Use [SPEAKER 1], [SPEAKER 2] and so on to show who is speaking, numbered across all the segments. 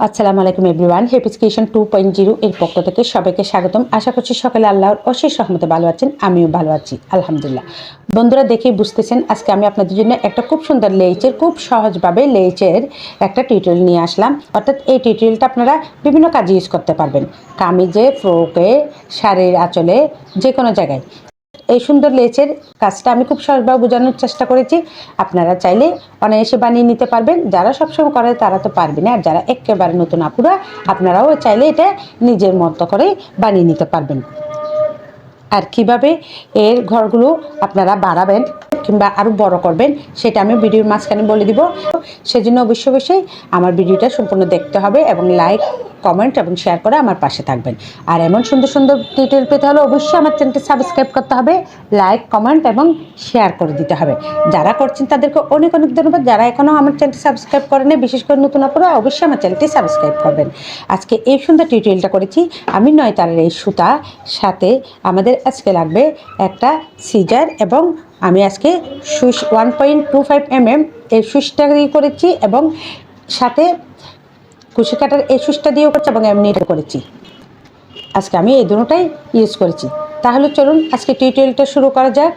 [SPEAKER 1] আসসালামু আলাইকুম everyone, হেপিস creation 2.0 এর পক্ষ থেকে সবাইকে স্বাগতম। আশা করছি সকালে আল্লাহর অশেষ রহমতে ভালো আছেন, আমিও ভালো আছি আলহামদুলিল্লাহ। বন্ধুরা, দেখেই বুঝতেছেন আজকে আমি আপনাদের জন্য একটা খুব সুন্দর লেইচের, খুব সহজভাবে লেইচের একটা টিউটোরিয়াল নিয়ে আসলাম। অর্থাৎ এই টিউটোরিয়ালটা আপনারা বিভিন্ন কাজে ইউজ করতে পারবেন, কামিজে, ফ্রকে, শাড়ির আঁচলে, যে কোনো জায়গায়। এই সুন্দর লেচের কাজটা আমি খুব সহজভাবে বোঝানোর চেষ্টা করেছি। আপনারা চাইলে অনায়াসে বানিয়ে নিতে পারবেন। যারা সবসময় করে তারা তো পারবে না, আর যারা একেবারে নতুন আপুরা, আপনারাও চাইলে এটা নিজের মতো করে বানিয়ে নিতে পারবেন। আর কিভাবে এর ঘরগুলো আপনারা বাড়াবেন কিংবা আরও বড় করবেন সেটা আমি ভিডিওর মাঝখানে বলে দিব। সেজন্য অবশ্যই আমার ভিডিওটা সম্পূর্ণ দেখতে হবে এবং লাইক, কমেন্ট এবং শেয়ার করে আমার পাশে থাকবেন। আর এমন সুন্দর সুন্দর টিউটোরিয়াল পেতে হলে অবশ্যই আমার চ্যানেলটি সাবস্ক্রাইব করতে হবে, লাইক, কমেন্ট এবং শেয়ার করে দিতে হবে। যারা করছেন তাদেরকে অনেক অনেক ধন্যবাদ। যারা এখনও আমার চ্যানেলটি সাবস্ক্রাইব করেন, বিশেষ করে নতুন আপুরা, অবশ্যই আমার চ্যানেলটি সাবস্ক্রাইব করবেন। আজকে এই সুন্দর টিউটোরিয়ালটা করেছি আমি 9 তারের এই সুতা, সাথে আমাদের আজকে লাগবে একটা সিজার, এবং আমি আজকে সুইচ 1.25 mm এই সুইচটা দিয়ে করেছি, এবং সাথে কুশি কাটার এই সুইচটা দিয়েও করছি এবং এমনি করেছি। আজকে আমি এই দুটোটাই ইউজ করেছি। তাহলে চলুন আজকে টিউটোরিয়ালটা শুরু করা যাক।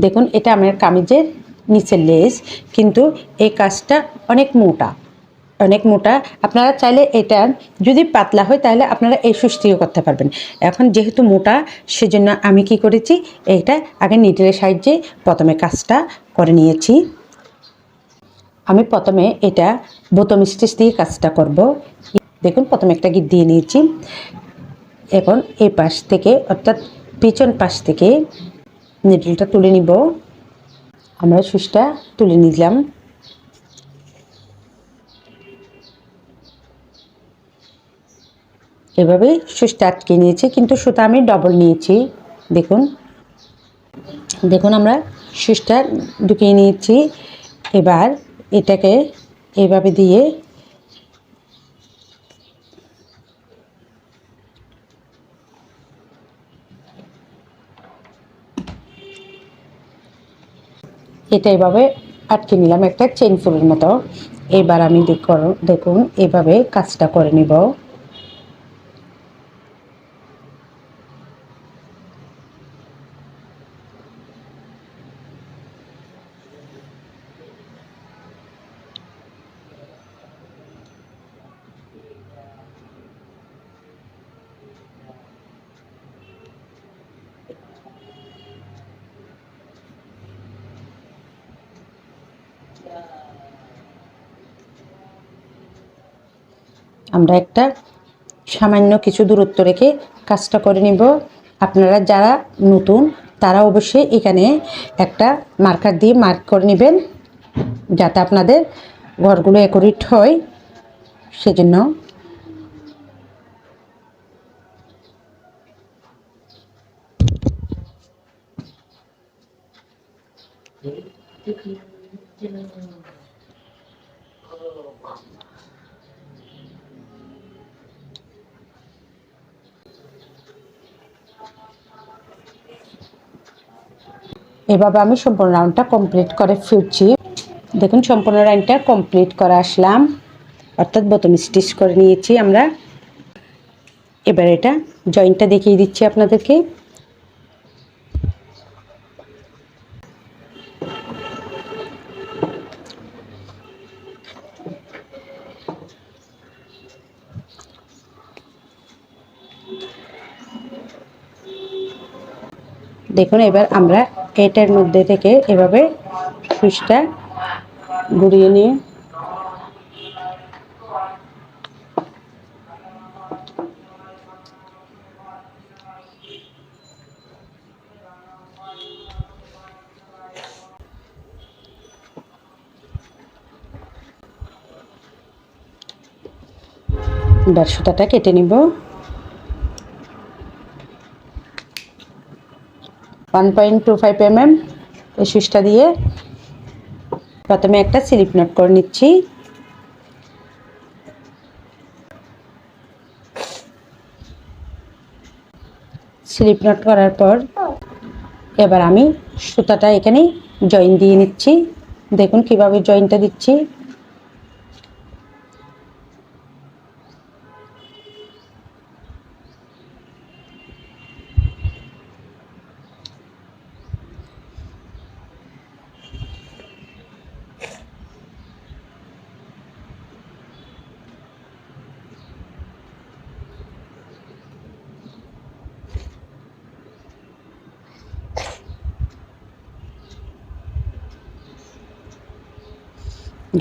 [SPEAKER 1] দেখুন, এটা আমার কামিজের নিচের লেস, কিন্তু এই কাজটা অনেক মোটা, অনেক মোটা। আপনারা চাইলে এটা যদি পাতলা হয় তাহলে আপনারা এই সুস্থিও করতে পারবেন। এখন যেহেতু মোটা, সেজন্য আমি কি করেছি, এইটা আগে নিডলের সাহায্যে প্রথমে কাজটা করে নিয়েছি। আমি প্রথমে এটা বোতাম স্টিচ দিয়ে কাজটা করব। দেখুন, প্রথমে একটা গিট দিয়ে নিয়েছি। এখন এই পাশ থেকে, অর্থাৎ পিছন পাশ থেকে নিডলটা তুলে নিব। আমরা সুইচটা তুলে নিলাম। এভাবে সুইচটা আটকে নিয়েছি, কিন্তু সুতা আমি ডবল নিয়েছি। দেখুন দেখুন আমরা সুইচটা ঢুকিয়ে নিয়েছি। এবার এটাকে এভাবে দিয়ে এটা এভাবে আটকে নিলাম একটা চেইন ফুলের মতো। এবার আমি দেখুন এভাবে কাজটা করে নিব। আমরা একটা সামান্য কিছু দূরত্ব রেখে কাজটা করে নিব। আপনারা যারা নতুন তারা অবশ্যই এখানে একটা মার্কার দিয়ে মার্ক করে নেবেন, যাতে আপনাদের ঘরগুলো অ্যাকুরেট হয়। সেজন্য এভাবে আমি সম্পূর্ণ রাউন্ডটা কমপ্লিট করে ফিরছি। দেখুন, সম্পূর্ণ রাউন্ডটা কমপ্লিট করে আসলাম, অর্থাৎ বোতাম স্টিচ করে নিয়েছি আমরা। এবার এটা জয়েন্টটা দেখিয়ে দিচ্ছি আপনাদেরকে। দেখুন, এবার আমরা এটার মধ্যে থেকে এভাবে সুইচটা ঘুরিয়ে নিয়ে এবার সুতাটা কেটে নিব। 1.25 mm এই সুইচটা দিয়ে প্রথমে একটা স্লিপ নট করে নিচ্ছি। স্লিপ নট করার পর এবার আমি সুতাটা এখানে জয়েন দিয়ে নিচ্ছি। দেখুন কিভাবে জয়েনটা দিচ্ছি।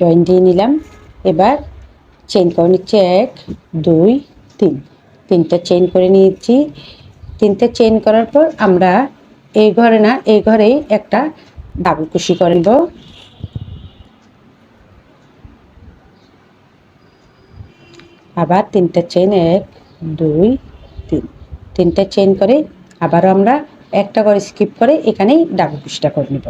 [SPEAKER 1] জয়েন দিয়ে নিলাম। এবার চেইন করে নিচ্ছি 1 2 3, তিনটা চেইন করে নিয়েছি। তিনটা চেইন করার পর আমরা এই ঘরে না, এই ঘরেই একটা ডাবল কুশি করে নেব। আবার তিনটা চেইন 1 2 3, তিনটা চেইন করে আবারও আমরা একটা করে স্কিপ করে এখানেই ডাবল কুশিটা করে নেব।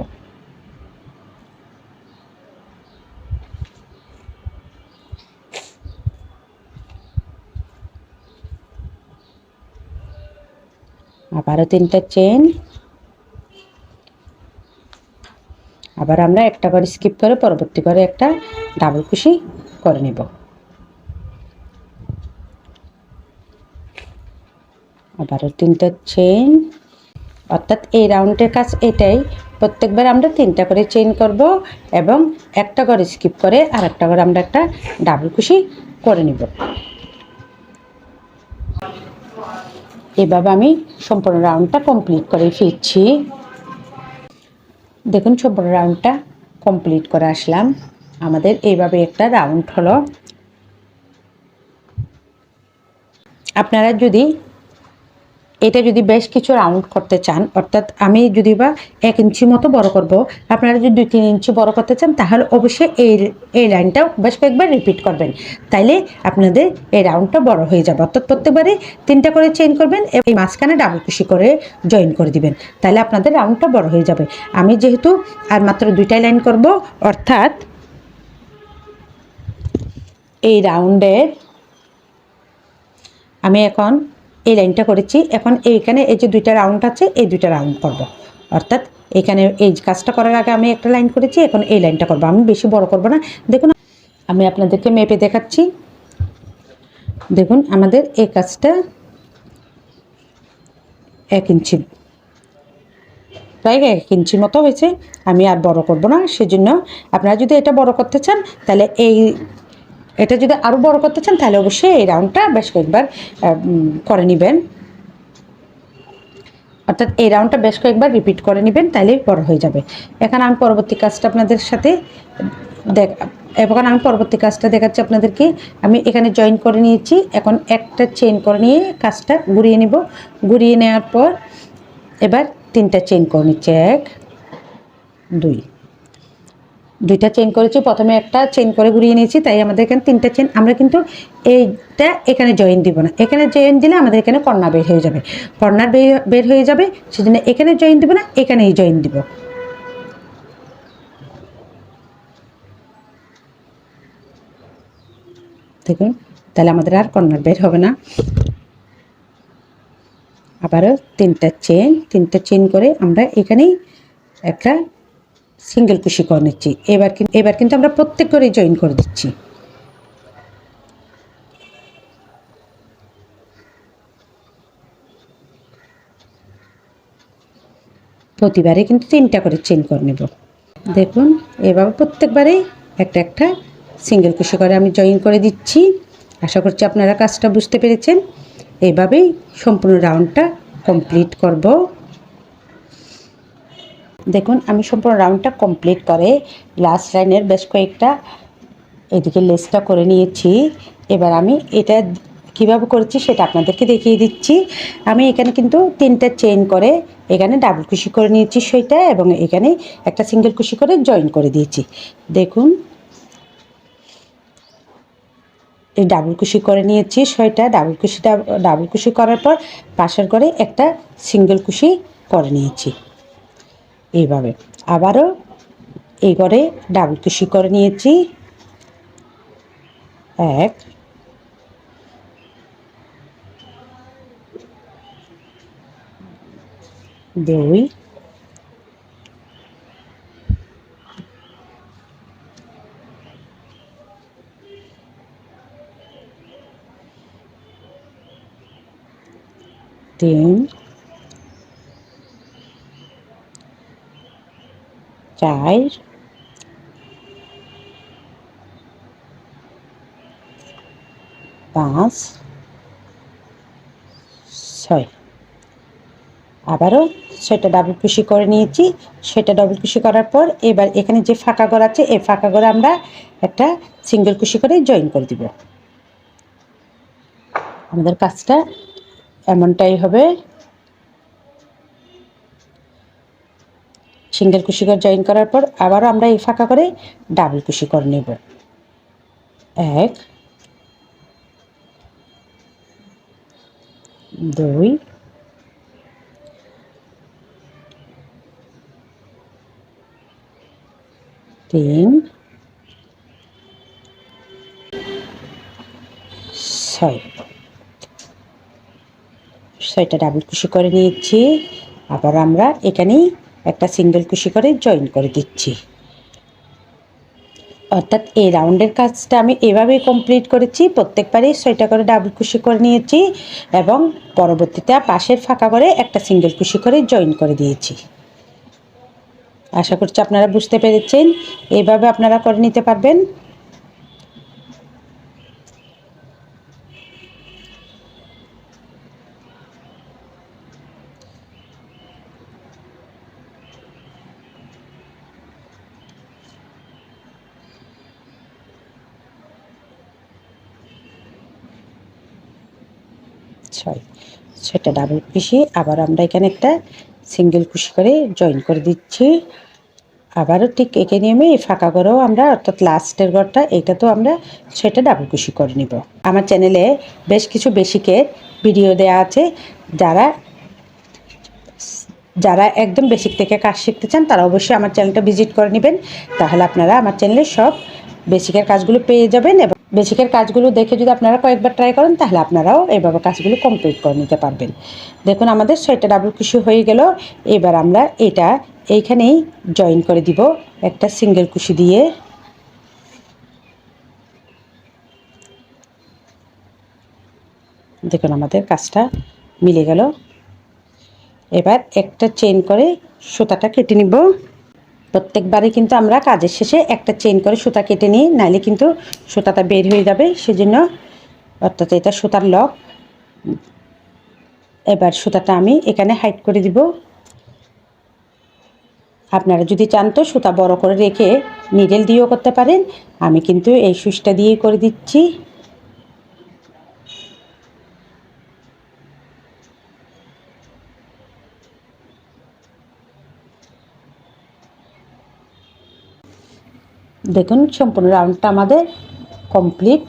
[SPEAKER 1] আবারও তিনটা চেইন, আবার আমরা একটা করে স্কিপ করে পরবর্তী করে একটা ডাবল কুশি করে নেব। আবারও তিনটা চেইন, অর্থাৎ এই রাউন্ডের কাজ এটাই, প্রত্যেকবার আমরা তিনটা করে চেইন করব এবং একটা করে স্কিপ করে আর একটা করে আমরা একটা ডাবল কুশি করে নেব। এভাবে আমি সম্পূর্ণ রাউন্ডটা কমপ্লিট করে ফিরছি। দেখুন সম্পূর্ণ রাউন্ডটা কমপ্লিট করে আসলাম। আমাদের এইভাবে একটা রাউন্ড হলো। আপনারা যদি এটা যদি বেশ কিছু রাউন্ড করতে চান, অর্থাৎ আমি যদি বা 1 ইঞ্চি মতো বড় করব, আপনারা যদি 2-3 ইঞ্চি বড় করতে চান তাহলে অবশ্যই এই লাইনটাও বেশ কয়েকবার রিপিট করবেন, তাইলে আপনাদের এই রাউন্ডটা বড় হয়ে যাবে। অর্থাৎ প্রত্যেকবারে তিনটা করে চেইন করবেন এবং এই মাঝখানে ডাবল কুশি করে জয়েন করে দিবেন, তাহলে আপনাদের রাউন্ডটা বড় হয়ে যাবে। আমি যেহেতু আর মাত্র 2টা লাইন করব, অর্থাৎ এই রাউন্ডের আমি এখন এই লাইনটা করেছি, এখন এইখানে এই যে 2টা রাউন্ড আছে এই 2টা রাউন্ড করব। অর্থাৎ এখানে এই কাজটা করার আগে আমি একটা লাইন করেছি, এখন এই লাইনটা করব। আমি বেশি বড় করব না। দেখুন আমি আপনাদেরকে মেপে দেখাচ্ছি। দেখুন আমাদের এই কাজটা 1 ইঞ্চি, প্রায় 1 ইঞ্চি মতো হয়েছে। আমি আর বড় করব না, সেজন্য আপনারা যদি এটা বড় করতে চান তাহলে এটা যদি আরও বড় করতে চান তাহলে অবশ্যই এই রাউন্ডটা বেশ কয়েকবার করে নেবেন। অর্থাৎ এই রাউন্ডটা বেশ কয়েকবার রিপিট করে নেবেন, তাইলেই বড় হয়ে যাবে। এখন আমি পরবর্তী কাজটা আপনাদের সাথে দেখাচ্ছি আপনাদেরকে। আমি এখানে জয়েন করে নিয়েছি, এখন একটা চেইন করে নিয়ে কাজটা ঘুরিয়ে নেব। ঘুরিয়ে নেওয়ার পর এবার তিনটা চেইন করে নিচ্ছি 1 2, 2টা চেইন করেছি। প্রথমে একটা চেইন করে ঘুরিয়ে নিয়েছি, তাই আমাদের এখানে 3টা চেইন। আমরা কিন্তু এইটা এখানে জয়েন দিব না, এখানে জয়েন দিলে আমাদের এখানে কর্নার বের হয়ে যাবে, কর্নার বের হয়ে যাবে, সেজন্য এখানে জয়েন দিব না, এখানেই জয়েন দিব। দেখুন তাহলে আমাদের আর কর্নার বের হবে না। আবারও তিনটা চেইন করে আমরা এখানেই একটা সিঙ্গেল কুশি করে নিচ্ছি। এবার কিন্তু আমরা প্রত্যেক করে জয়েন করে দিচ্ছি। প্রতিবারে কিন্তু 3টা করে চেইন করে নেব। দেখুন এভাবে প্রত্যেকবারেই একটা সিঙ্গেল কুশি করে আমি জয়েন করে দিচ্ছি। আশা করছি আপনারা কাজটা বুঝতে পেরেছেন। এইভাবেই সম্পূর্ণ রাউন্ডটা কমপ্লিট করব। দেখুন আমি সম্পূর্ণ রাউন্ডটা কমপ্লিট করে লাস্ট লাইনের বেশ কয়েকটা এদিকে লেসটা করে নিয়েছি। এবার আমি এটা কীভাবে করেছি সেটা আপনাদেরকে দেখিয়ে দিচ্ছি। আমি এখানে কিন্তু 3টা চেইন করে এখানে ডাবল কুশি করে নিয়েছি সেটা, এবং এখানে একটা সিঙ্গেল কুশি করে জয়েন করে দিয়েছি। দেখুন এই ডাবল কুশি করে নিয়েছি সেটা, ডাবল কুশি করার পর পাশের করে একটা সিঙ্গেল কুশি করে নিয়েছি। এইভাবে আবারও এই ঘরে ডাবল কুশি করে নিয়েছি 1 2 3 4 5 6 আবারও সেটা ডাবল কুশি করে নিয়েছি। সেটা ডাবল কুশি করার পর এবার এখানে যে ফাঁকা ঘর আছে এই ফাঁকা ঘরে আমরা একটা সিঙ্গেল কুশি করে জয়েন করে দিব। আমাদের কাজটা এমনটাই হবে। সিঙ্গেল কুশি করে জয়েন করার পর আবারও আমরা এই ফাঁকা করে ডাবল কুশি করে নেব। 1 2 3 6 6টা ডাবল কুশি করে নিয়েছি। আবার আমরা এখানেই একটা সিঙ্গেল কুশি করে জয়েন করে দিচ্ছি। অর্থাৎ এই রাউন্ডের কাজটা আমি এভাবেই কমপ্লিট করেছি। প্রত্যেকবারই 6টা করে ডাবল কুশি করে নিয়েছি এবং পরবর্তীতে পাশের ফাঁকা করে একটা সিঙ্গেল কুশি করে জয়েন করে দিয়েছি। আশা করছি আপনারা বুঝতে পেরেছেন। এইভাবে আপনারা করে নিতে পারবেন। সেটা ডাবল কুশি আবার আমরা এখানে একটা সিঙ্গেল কুশি করে জয়েন করে দিচ্ছি। আবারও ঠিক এঁকে নিয়মে এই ফাঁকা ঘরেও আমরা অর্থাৎ লাস্টের ঘরটা এটা তো আমরা সেটা ডাবল কুশি করে নিব। আমার চ্যানেলে বেশ কিছু বেসিকের ভিডিও দেওয়া আছে। যারা যারা একদম বেসিক থেকে কাজ শিখতে চান তারা অবশ্যই আমার চ্যানেলটা ভিজিট করে নেবেন। তাহলে আপনারা আমার চ্যানেলে সব বেসিকের কাজগুলো পেয়ে যাবেন এবং বেসিকের কাজগুলো দেখে যদি আপনারা কয়েকবার ট্রাই করেন তাহলে আপনারাও এইভাবে কাজগুলো কমপ্লিট করে নিতে পারবেন। দেখুন আমাদের 6টা ডাবল কুশি হয়ে গেল। এবার আমরা এটা এইখানেই জয়েন করে দিব একটা সিঙ্গেল কুশি দিয়ে। দেখুন আমাদের কাজটা মিলে গেল। এবার একটা চেইন করে সুতাটা কেটে নিব। প্রত্যেকবারে কিন্তু আমরা কাজের শেষে একটা চেইন করে সুতা কেটে নিই, নাইলে কিন্তু সুতাটা বের হয়ে যাবে, সেজন্য অর্থাৎ এটা সুতার লক। এবার সুতাটা আমি এখানে হাইড করে দিব। আপনারা যদি চান তো সুতা বড় করে রেখে নিডেল দিয়েও করতে পারেন। আমি কিন্তু এই সুইচটা দিয়েই করে দিচ্ছি। দেখুন সম্পূর্ণ রাউন্ডটা আমাদের কমপ্লিট।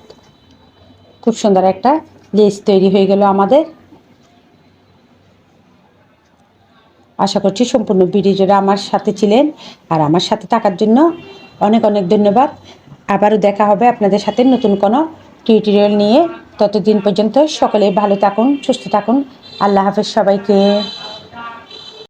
[SPEAKER 1] খুব সুন্দর একটা লেস তৈরি হয়ে গেল আমাদের। আশা করছি সম্পূর্ণ ভিডিও জুড়ে আমার সাথে ছিলেন, আর আমার সাথে থাকার জন্য অনেক অনেক ধন্যবাদ। আবারও দেখা হবে আপনাদের সাথে নতুন কোনো টিউটোরিয়াল নিয়ে। ততদিন পর্যন্ত সকলে ভালো থাকুন, সুস্থ থাকুন। আল্লাহ হাফেজ সবাইকে।